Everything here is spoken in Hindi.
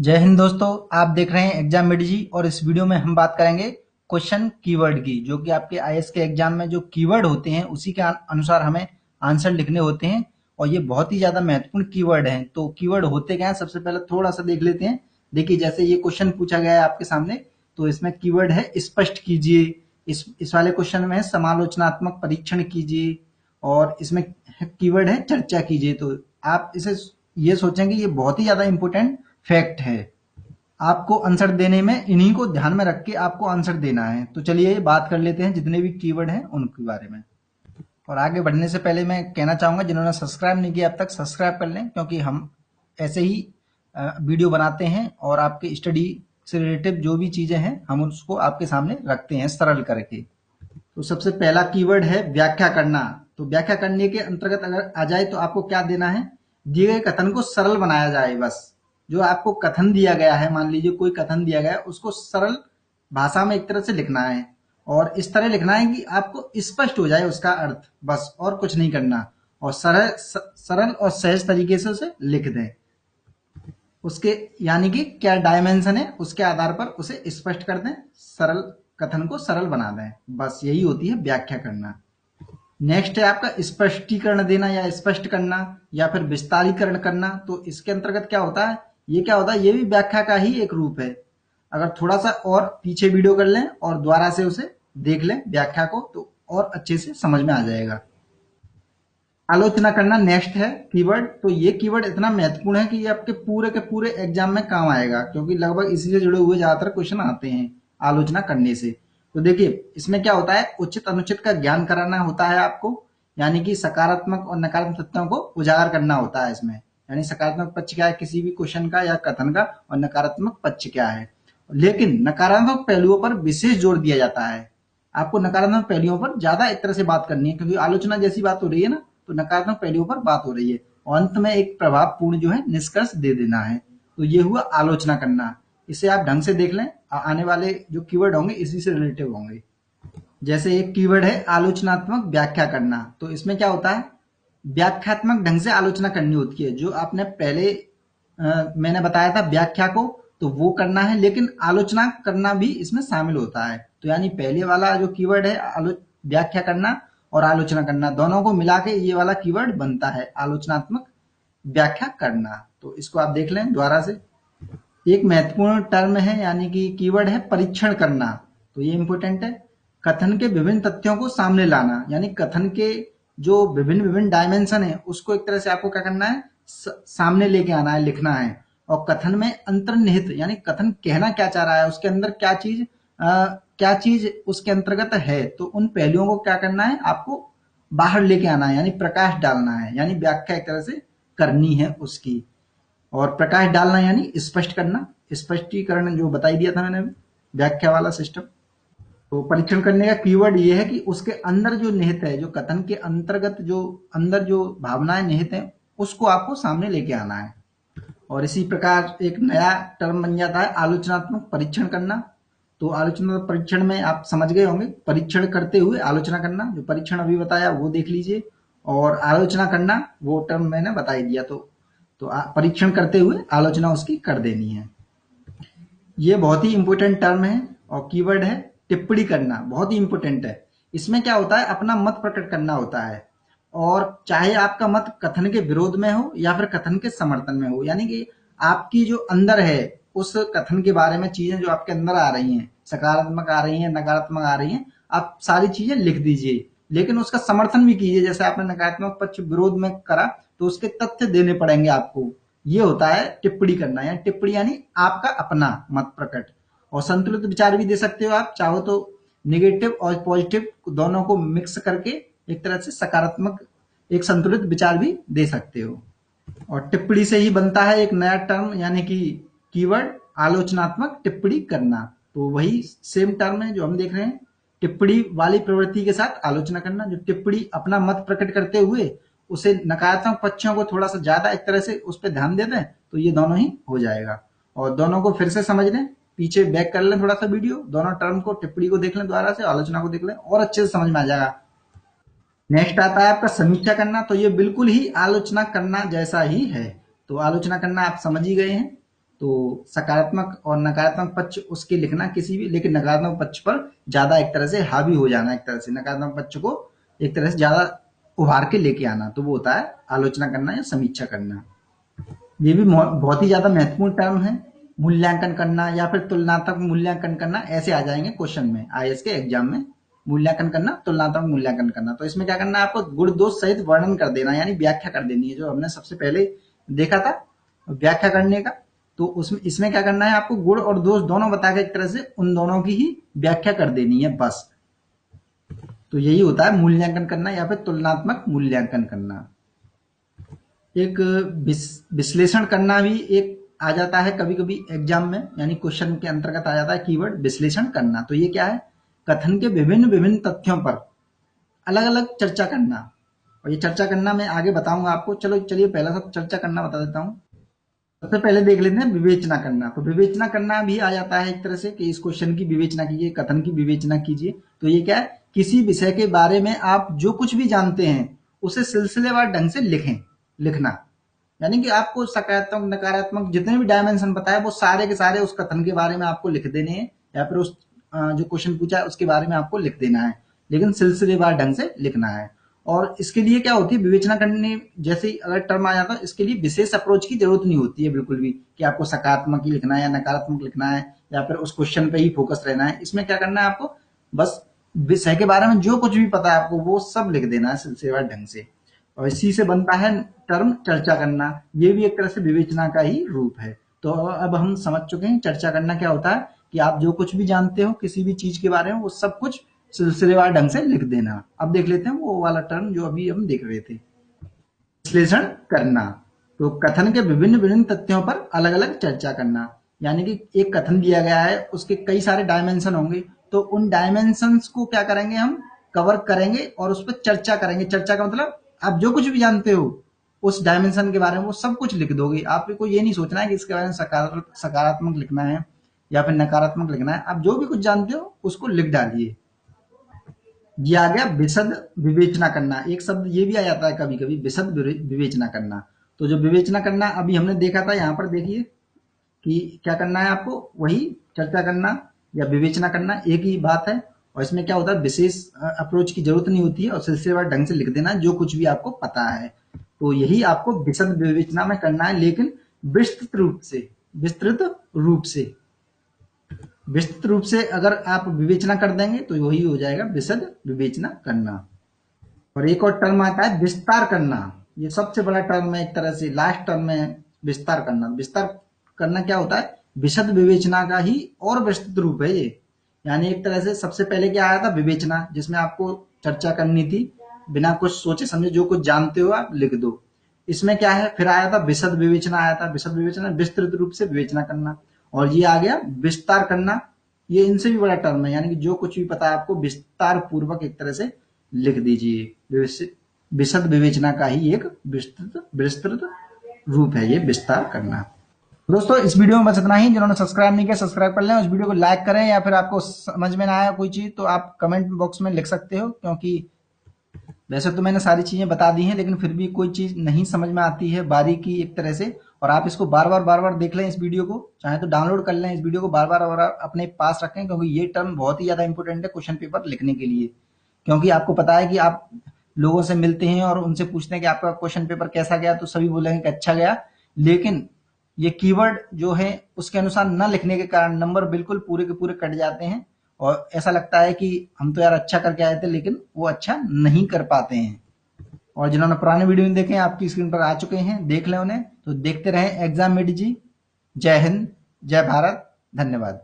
जय हिंद दोस्तों, आप देख रहे हैं एग्जाम मेडिजी और इस वीडियो में हम बात करेंगे क्वेश्चन कीवर्ड की, जो कि आपके आईएएस के एग्जाम में जो कीवर्ड होते हैं उसी के अनुसार हमें आंसर लिखने होते हैं और ये बहुत ही ज्यादा महत्वपूर्ण कीवर्ड हैं। तो कीवर्ड होते क्या हैं, सबसे पहले थोड़ा सा देख लेते हैं। देखिए, जैसे ये क्वेश्चन पूछा गया है आपके सामने, तो इसमें कीवर्ड है स्पष्ट कीजिए। इस वाले क्वेश्चन में है समालोचनात्मक परीक्षण कीजिए और इसमें कीवर्ड है चर्चा कीजिए। तो आप इसे ये सोचेंगे ये बहुत ही ज्यादा इंपॉर्टेंट फैक्ट है। आपको आंसर देने में इन्हीं को ध्यान में रख के आपको आंसर देना है। तो चलिए बात कर लेते हैं जितने भी कीवर्ड हैं उनके बारे में। और आगे बढ़ने से पहले मैं कहना चाहूंगा, जिन्होंने सब्सक्राइब नहीं किया अब तक सब्सक्राइब कर लें, क्योंकि हम ऐसे ही वीडियो बनाते हैं और आपके स्टडी से रिलेटेड जो भी चीजें हैं हम उसको आपके सामने रखते हैं सरल करके। तो सबसे पहला कीवर्ड है व्याख्या करना। तो व्याख्या करने के अंतर्गत अगर आ जाए तो आपको क्या देना है, दिए गए कथन को सरल बनाया जाए। बस जो आपको कथन दिया गया है, मान लीजिए कोई कथन दिया गया है, उसको सरल भाषा में एक तरह से लिखना है और इस तरह लिखना है कि आपको स्पष्ट हो जाए उसका अर्थ, बस और कुछ नहीं करना। और सरल और सहज तरीके से उसे लिख दें। उसके यानी कि क्या डायमेंशन है उसके आधार पर उसे स्पष्ट कर दें, सरल कथन को सरल बना दें। बस यही होती है व्याख्या करना। नेक्स्ट है आपका स्पष्टीकरण देना या स्पष्ट करना या फिर विस्तारीकरण करना। तो इसके अंतर्गत क्या होता है, ये क्या होता है, ये भी व्याख्या का ही एक रूप है। अगर थोड़ा सा और पीछे वीडियो कर लें और दोबारा से उसे देख लें व्याख्या को, तो और अच्छे से समझ में आ जाएगा। आलोचना करना नेक्स्ट है कीवर्ड। तो ये कीवर्ड इतना महत्वपूर्ण है कि ये आपके के पूरे एग्जाम में काम आएगा, क्योंकि लगभग इसी से जुड़े हुए ज्यादातर क्वेश्चन आते हैं आलोचना करने से। तो देखिए इसमें क्या होता है, उचित अनुचित का ज्ञान कराना होता है आपको, यानी कि सकारात्मक और नकारात्मक तथ्यों को उजागर करना होता है इसमें। यानी सकारात्मक पक्ष क्या है किसी भी क्वेश्चन का या कथन का, और नकारात्मक पक्ष क्या है। लेकिन नकारात्मक पहलुओं पर विशेष जोर दिया जाता है। आपको नकारात्मक पहलुओं पर ज्यादा एक तरह से बात करनी है, क्योंकि आलोचना जैसी बात हो रही है ना, तो नकारात्मक पहलुओं पर बात हो रही है और अंत में एक प्रभावपूर्ण जो है निष्कर्ष दे देना है। तो ये हुआ आलोचना करना। इसे आप ढंग से देख लें, आने वाले जो कीवर्ड होंगे इसी से रिलेटिव होंगे। जैसे एक कीवर्ड है आलोचनात्मक व्याख्या करना। तो इसमें क्या होता है, व्याख्यात्मक ढंग से आलोचना करनी होती है। जो आपने पहले मैंने बताया था व्याख्या को, तो वो करना है, लेकिन आलोचना करना भी इसमें शामिल होता है। तो यानी पहले वाला जो कीवर्ड है व्याख्या करना और आलोचना करना, दोनों को मिला के ये वाला कीवर्ड बनता है आलोचनात्मक व्याख्या करना। तो इसको आप देख लें दोबारा से। एक महत्वपूर्ण टर्म है यानी कि कीवर्ड है परीक्षण करना। तो ये इंपॉर्टेंट है। कथन के विभिन्न तथ्यों को सामने लाना, यानी कथन के जो विभिन्न विभिन्न डायमेंशन है उसको एक तरह से आपको क्या करना है, सामने लेके आना है, लिखना है। और कथन में अंतर्निहित यानी कथन कहना क्या चाह रहा है, उसके अंदर क्या चीज उसके अंतर्गत है, तो उन पहलुओं को क्या करना है, आपको बाहर लेके आना है, यानी प्रकाश डालना है, यानी व्याख्या एक तरह से करनी है उसकी। और प्रकाश डालना यानी स्पष्ट करना, स्पष्टीकरण जो बताई दिया था मैंने अभी, व्याख्या वाला सिस्टम। तो परीक्षण करने का कीवर्ड ये है कि उसके अंदर जो निहित है, जो कथन के अंतर्गत जो अंदर जो भावनाएं निहित हैं, उसको आपको सामने लेके आना है। और इसी प्रकार एक नया टर्म बन जाता है आलोचनात्मक परीक्षण करना। तो आलोचनात्मक परीक्षण में आप समझ गए होंगे, परीक्षण करते हुए आलोचना करना। जो परीक्षण अभी बताया वो देख लीजिए, और आलोचना करना वो टर्म मैंने बता ही दिया। तो परीक्षण करते हुए आलोचना उसकी कर देनी है। ये बहुत ही इंपॉर्टेंट टर्म है। और कीवर्ड है टिप्पणी करना, बहुत ही इंपॉर्टेंट है। इसमें क्या होता है, अपना मत प्रकट करना होता है, और चाहे आपका मत कथन के विरोध में हो या फिर कथन के समर्थन में हो, यानी कि आपकी जो अंदर है उस कथन के बारे में चीजें जो आपके अंदर आ रही हैं, सकारात्मक आ रही हैं, नकारात्मक आ रही हैं, आप सारी चीजें लिख दीजिए। लेकिन उसका समर्थन भी कीजिए। जैसे आपने नकारात्मक पक्ष विरोध में करा तो उसके तथ्य देने पड़ेंगे आपको। ये होता है टिप्पणी करना, यानी टिप्पणी यानी आपका अपना मत प्रकट। और संतुलित विचार भी दे सकते हो आप, चाहो तो नेगेटिव और पॉजिटिव दोनों को मिक्स करके एक तरह से सकारात्मक एक संतुलित विचार भी दे सकते हो। और टिप्पणी से ही बनता है एक नया टर्म, यानी कि कीवर्ड आलोचनात्मक टिप्पणी करना। तो वही सेम टर्म है जो हम देख रहे हैं, टिप्पणी वाली प्रवृत्ति के साथ आलोचना करना। जो टिप्पणी अपना मत प्रकट करते हुए उसे नकारात्मक पक्षों को थोड़ा सा ज्यादा एक तरह से उस पर ध्यान दे दें, तो ये दोनों ही हो जाएगा। और दोनों को फिर से समझ लें, पीछे बैक कर लें थोड़ा सा वीडियो, दोनों टर्म को, टिप्पणी को देख लें दोबारा से, आलोचना को देख लें, और अच्छे से समझ में आ जाएगा। नेक्स्ट आता है आपका समीक्षा करना। तो ये बिल्कुल ही आलोचना करना जैसा ही है। तो आलोचना करना आप समझ ही गए हैं। तो सकारात्मक और नकारात्मक पक्ष उसके लिखना किसी भी, लेकिन नकारात्मक पक्ष पर ज्यादा एक तरह से हावी हो जाना, एक तरह से नकारात्मक पक्ष को एक तरह से ज्यादा उभार के लेके आना, तो वो होता है आलोचना करना या समीक्षा करना। ये भी बहुत ही ज्यादा महत्वपूर्ण टर्म है। मूल्यांकन करना या फिर तुलनात्मक मूल्यांकन करना, ऐसे आ जाएंगे क्वेश्चन में, आईएएस के एग्जाम में। मूल्यांकन करना, तुलनात्मक मूल्यांकन करना, तो इसमें क्या करना है आपको, गुण दोष सहित वर्णन कर देना, यानी व्याख्या कर देनी है, जो हमने सबसे पहले देखा था व्याख्या करने का। तो उसमें इसमें क्या करना है आपको, गुण और दोष दोनों बता के एक तरह से उन दोनों की ही व्याख्या कर देनी है बस। तो यही होता है मूल्यांकन करना या फिर तुलनात्मक मूल्यांकन करना। एक विश्लेषण करना भी एक आ जाता है कभी कभी एग्जाम में, यानी क्वेश्चन के अंतर्गत आ जाता है कीवर्ड विश्लेषण करना। तो ये क्या है, कथन के विभिन्न विभिन्न तथ्यों पर अलग अलग चर्चा करना। और ये चर्चा करना मैं आगे बताऊंगा आपको। चलो चलिए पहला सब चर्चा करना बता देता हूँ। सबसे पहले देख लेते हैं विवेचना करना। तो विवेचना करना भी आ जाता है एक तरह से कि इस क्वेश्चन की विवेचना कीजिए, कथन की विवेचना कीजिए। तो ये क्या है, किसी विषय के बारे में आप जो कुछ भी जानते हैं उसे सिलसिलेवार ढंग से लिखना, यानी कि आपको सकारात्मक नकारात्मक जितने भी डायमेंशन बताए वो सारे के सारे उस कथन के बारे में आपको लिख देने हैं, या फिर उस जो क्वेश्चन पूछा है उसके बारे में आपको लिख देना है, लेकिन सिलसिलेवार ढंग से लिखना है। और इसके लिए क्या होती है, विवेचना करने जैसे ही अगर टर्म आ जाता है, इसके लिए विशेष अप्रोच की जरूरत नहीं होती है बिल्कुल भी, कि आपको सकारात्मक ही लिखना है या नकारात्मक लिखना है या फिर उस क्वेश्चन पे ही फोकस रहना है। इसमें क्या करना है आपको, बस विषय के बारे में जो कुछ भी पता है आपको वो सब लिख देना है सिलसिलेवार ढंग से। और इसी से बनता है टर्म चर्चा करना। ये भी एक तरह से विवेचना का ही रूप है। तो अब हम समझ चुके हैं चर्चा करना क्या होता है, कि आप जो कुछ भी जानते हो किसी भी चीज के बारे में वो सब कुछ सिलसिलेवार ढंग से लिख देना। अब देख लेते हैं वो वाला टर्म जो अभी हम देख रहे थे, विश्लेषण करना। तो कथन के विभिन्न विभिन्न तथ्यों पर अलग अलग चर्चा करना, यानी कि एक कथन दिया गया है, उसके कई सारे डायमेंशन होंगे, तो उन डायमेंशंस को क्या करेंगे, हम कवर करेंगे और उस पर चर्चा करेंगे। चर्चा का मतलब आप जो कुछ भी जानते हो उस डायमेंशन के बारे में वो सब कुछ लिख दोगे। आपको ये नहीं सोचना है कि इसके बारे में सकारात्मक लिखना है या फिर नकारात्मक लिखना है, आप जो भी कुछ जानते हो उसको लिख डालिए। ये आ गया विशद विवेचना करना। एक शब्द ये भी आ जाता है कभी कभी, विशद विवेचना करना। तो जो विवेचना करना अभी हमने देखा था, यहाँ पर देखिए कि क्या करना है आपको, वही चर्चा करना या विवेचना करना एक ही बात है। और इसमें क्या होता है, विशेष अप्रोच की जरूरत नहीं होती है और सिलसिलेवार ढंग से लिख देना जो कुछ भी आपको पता है। तो यही आपको विशद विवेचना में करना है, लेकिन विस्तृत रूप से। विस्तृत रूप से अगर आप विवेचना कर देंगे तो वही हो जाएगा विशद विवेचना करना। और एक और टर्म आता है विस्तार करना। ये सबसे बड़ा टर्म है एक तरह से, लास्ट टर्म में विस्तार करना। विस्तार करना क्या होता है, विशद विवेचना का ही और विस्तृत रूप है ये। यानी एक तरह से सबसे पहले क्या आया था, विवेचना, जिसमें आपको चर्चा करनी थी, बिना कुछ सोचे समझे जो कुछ जानते हो आप लिख दो। इसमें क्या है, फिर आया था विशद विवेचना आया था। विशद विवेचना विस्तृत रूप से विवेचना करना। और ये आ गया विस्तार करना। ये इनसे भी बड़ा टर्म है, यानी कि जो कुछ भी पता है आपको विस्तार पूर्वक एक तरह से लिख दीजिए। विशद विवेचना का ही एक विस्तृत रूप है ये विस्तार करना। दोस्तों इस वीडियो में बस इतना ही। जिन्होंने सब्सक्राइब नहीं किया सब्सक्राइब कर लें, उस वीडियो को लाइक करें, या फिर आपको समझ में ना आया कोई चीज तो आप कमेंट बॉक्स में लिख सकते हो, क्योंकि वैसे तो मैंने सारी चीजें बता दी हैं, लेकिन फिर भी कोई चीज नहीं समझ में आती है बारीकी एक तरह से। और आप इसको बार बार देख लें इस वीडियो को, चाहे तो डाउनलोड कर लें इस वीडियो को, बार बार और अपने पास रखें, क्योंकि ये टर्म बहुत ही ज्यादा इंपॉर्टेंट है क्वेश्चन पेपर लिखने के लिए। क्योंकि आपको पता है कि आप लोगों से मिलते हैं और उनसे पूछते हैं कि आपका क्वेश्चन पेपर कैसा गया, तो सभी बोलेंगे कि अच्छा गया, लेकिन ये कीवर्ड जो है उसके अनुसार न लिखने के कारण नंबर बिल्कुल पूरे के पूरे कट जाते हैं, और ऐसा लगता है कि हम तो यार अच्छा करके आए थे, लेकिन वो अच्छा नहीं कर पाते हैं। और जिन्होंने पुराने वीडियो नहीं देखे आपकी स्क्रीन पर आ चुके हैं, देख लें उन्हें। तो देखते रहें एग्जाम मेडी जी। जय हिंद, जय भारत, धन्यवाद।